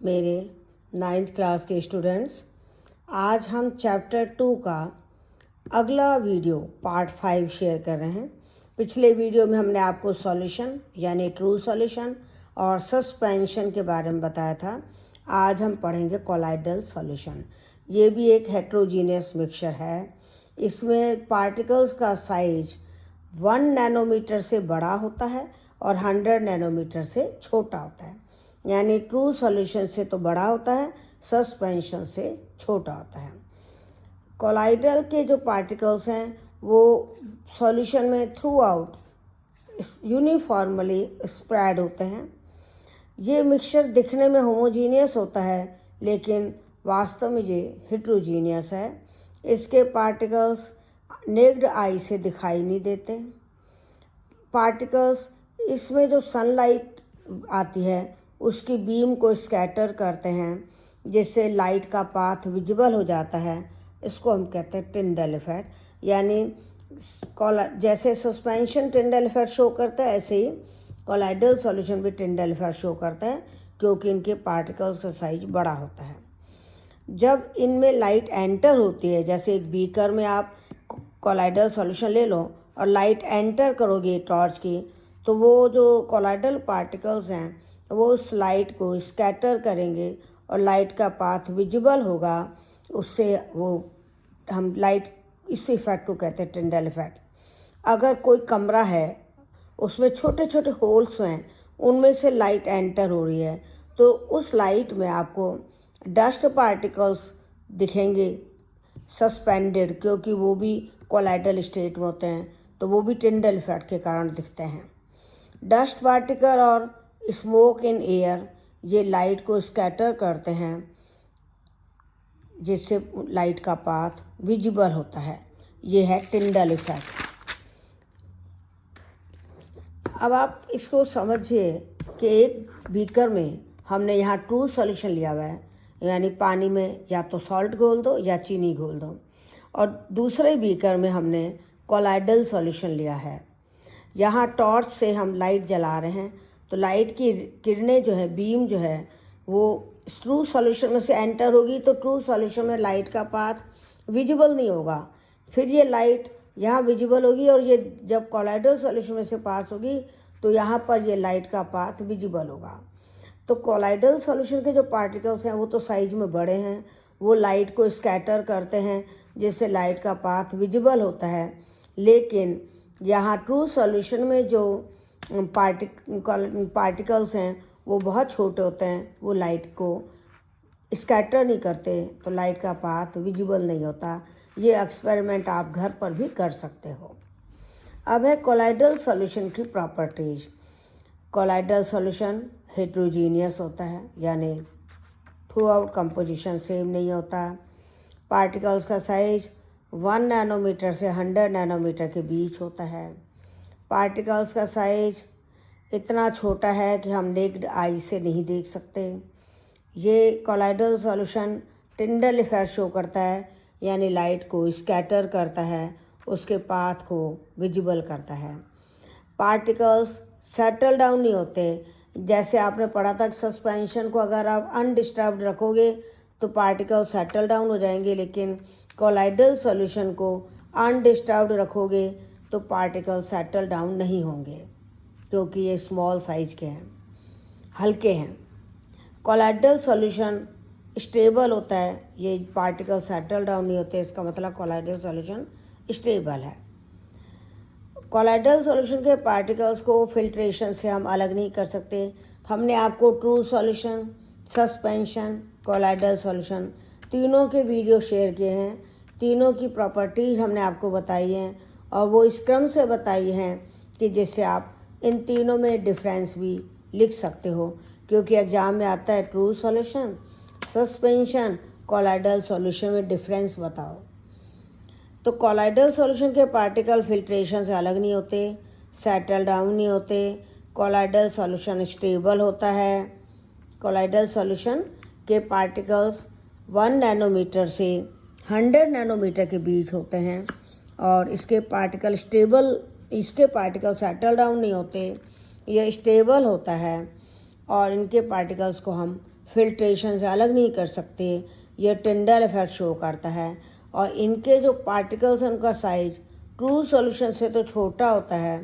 मेरे 9th class के students, आज हम चैप्टर 2 का अगला वीडियो पार्ट 5 शेयर कर रहे हैं। पिछले वीडियो में हमने आपको सॉल्यूशन यानी ट्रू सॉल्यूशन और सस्पेंशन के बारे में बताया था। आज हम पढ़ेंगे कोलाइडल सॉल्यूशन। ये भी एक हेट्रोजीनियस मिक्सचर है। इसमें पार्टिकल्स का साइज 1 नैनोमीटर से बड़ा होता है और 100 नैनोमीटर से छोटा होता है। यानी ट्रू सॉल्यूशन से तो बड़ा होता है, सस्पेंशन से छोटा होता है। कोलाइडल के जो पार्टिकल्स हैं वो सॉल्यूशन में थ्रू आउट यूनिफॉर्मली स्प्रेड होते हैं। ये मिक्सचर दिखने में होमोजीनियस होता है, लेकिन वास्तव में ये हेट्रोजीनियस है। इसके पार्टिकल्स नेक्ड आई से दिखाई नहीं देते। पार्टिकल्स इसमें जो सनलाइट आती है उसकी बीम को स्कैटर करते हैं, जिससे लाइट का पाथ विजिबल हो जाता है। इसको हम कहते हैं टिंडल इफेक्ट। यानी जैसे सस्पेंशन टिंडल इफेक्ट शो करता है, ऐसे ही कोलाइडल सॉल्यूशन भी टिंडल इफेक्ट शो करता है, क्योंकि इनके पार्टिकल्स का साइज बड़ा होता है। जब इनमें लाइट एंटर होती है, जैसे एक बीकर में आप कोलाइडल सॉल्यूशन ले लो और लाइट एंटर करोगे टॉर्च की, तो वो जो कोलाइडल पार्टिकल्स हैं वो उस लाइट को स्कैटर करेंगे और लाइट का पाथ विजिबल होगा। उससे वो हम लाइट इस इफेक्ट को कहते हैं टिंडल इफेक्ट। अगर कोई कमरा है उसमें छोटे छोटे होल्स हैं, उनमें से लाइट एंटर हो रही है, तो उस लाइट में आपको डस्ट पार्टिकल्स दिखेंगे सस्पेंडेड, क्योंकि वो भी कोलाइडल स्टेट में होते हैं, तो वो भी टिंडल इफेक्ट के कारण दिखते हैं। डस्ट पार्टिकल और स्मोक इन एयर ये लाइट को स्कैटर करते हैं, जिससे लाइट का पाथ विजिबल होता है। ये है टिंडल इफेक्ट। अब आप इसको समझिए कि एक बीकर में हमने यहाँ ट्रू सॉल्यूशन लिया हुआ है, यानी पानी में या तो सॉल्ट घोल दो या चीनी घोल दो, और दूसरे बीकर में हमने कोलाइडल सॉल्यूशन लिया है। यहाँ टॉर्च से हम लाइट जला रहे हैं, तो लाइट की किरणें जो है, बीम जो है, वो ट्रू सॉल्यूशन में से एंटर होगी, तो ट्रू सॉल्यूशन में लाइट का पाथ विजिबल नहीं होगा। फिर ये लाइट यहाँ विजिबल होगी और ये जब कोलाइडल सॉल्यूशन में से पास होगी तो यहाँ पर ये लाइट का पाथ विजिबल होगा। तो कोलाइडल सॉल्यूशन के जो पार्टिकल्स हैं वो तो साइज में बड़े हैं, वो लाइट को स्कैटर करते हैं, जिससे लाइट का पाथ विजिबल होता है। लेकिन यहाँ ट्रू सॉल्यूशन में जो पार्टिकल्स हैं वो बहुत छोटे होते हैं, वो लाइट को स्कैटर नहीं करते, तो लाइट का पाथ विजिबल नहीं होता। ये एक्सपेरिमेंट आप घर पर भी कर सकते हो। अब है कोलाइडल सॉल्यूशन की प्रॉपर्टीज। कोलाइडल सॉल्यूशन हेट्रोजीनियस होता है, यानी थ्रू आउट कंपोजिशन सेम नहीं होता। पार्टिकल्स का साइज 1 नैनोमीटर से 100 नैनोमीटर के बीच होता है। पार्टिकल्स का साइज इतना छोटा है कि हम नेक्ड आई से नहीं देख सकते। ये colloidal solution Tyndall effect show करता है, यानी लाइट को स्कैटर करता है, उसके पाथ को विजिबल करता है। पार्टिकल्स सेटल डाउन नहीं होते। जैसे आपने पढ़ा था कि सस्पेंशन को अगर आप अनडिस्टर्ब्ड रखोगे तो पार्टिकल सेटल डाउन हो जाएंगे, लेकिन कोलाइडल सॉल्यूशन को अनडिस्टर्ब्ड रखोगे तो पार्टिकल सेटल डाउन नहीं होंगे, क्योंकि ये स्मॉल साइज के हैं, हल्के हैं। कोलाइडल सॉल्यूशन स्टेबल होता है, ये पार्टिकल सेटल डाउन नहीं होते, इसका मतलब कोलाइडल सॉल्यूशन स्टेबल है। कोलाइडल सॉल्यूशन के पार्टिकल्स को फिल्ट्रेशन से हम अलग नहीं कर सकते। हमने आपको true solution, suspension, colloidal solution तीनों के वीडियो शेयर किए हैं। तीनों की प्रॉपर्टीज़ हमने आपको बताई हैं, और वो इस क्रम से बताई हैं कि जिससे आप इन तीनों में डिफरेंस भी लिख सकते हो, क्योंकि एग्ज़ाम में आता है true solution, suspension, colloidal solution में डिफरेंस बताओ। तो कोलाइडल सॉल्यूशन के पार्टिकल फिल्ट्रेशन से अलग नहीं होते, सेटल डाउन नहीं होते। कोलाइडल सॉल्यूशन स्टेबल होता है। कोलाइडल सॉल्यूशन के पार्टिकल्स 1 नैनोमीटर से 100 नैनोमीटर के बीच होते हैं, और इसके पार्टिकल सेटल डाउन नहीं होते, ये स्टेबल होता है, और इनके पार्टिकल्स को हम फिल्ट्रेशन से अलग नहीं कर सकते। ये टिंडल इफेक्ट शो करता है। और इनके जो पार्टिकल्स हैं उनका साइज ट्रू सॉल्यूशन से तो छोटा होता है,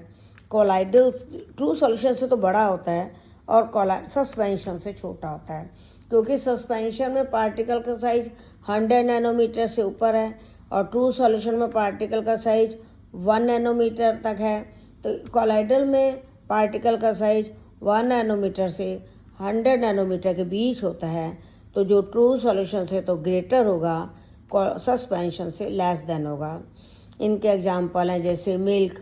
कोलाइडल ट्रू सॉल्यूशन से तो बड़ा होता है और सस्पेंशन से छोटा होता है, क्योंकि सस्पेंशन में पार्टिकल का साइज 100 नैनोमीटर से ऊपर है और ट्रू सॉल्यूशन में पार्टिकल का साइज 1 नैनोमीटर तक है। तो कोलाइडल में पार्टिकल का साइज 1 नैनोमीटर से 100 नैनोमीटर के बीच होता है। तो जो ट्रू सॉल्यूशन से तो ग्रेटर होगा, सस्पेंशन से लेस देन होगा। इनके एग्जाम्पल हैं जैसे मिल्क,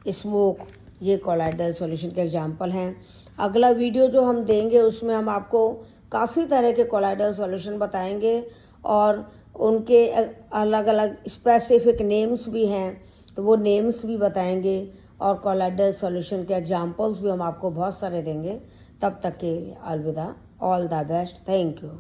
स्मोक, ये कोलाइडल सॉल्यूशन के एग्जाम्पल हैं। अगला वीडियो जो हम देंगे उसमें हम आपको काफ़ी तरह के कोलाइडल सॉल्यूशन बताएंगे और उनके अलग अलग स्पेसिफिक नेम्स भी हैं, तो वो नेम्स भी बताएंगे और कोलाइडल सॉल्यूशन के एग्जाम्पल्स भी हम आपको बहुत सारे देंगे। तब तक के लिए अलविदा, all the best, thank you.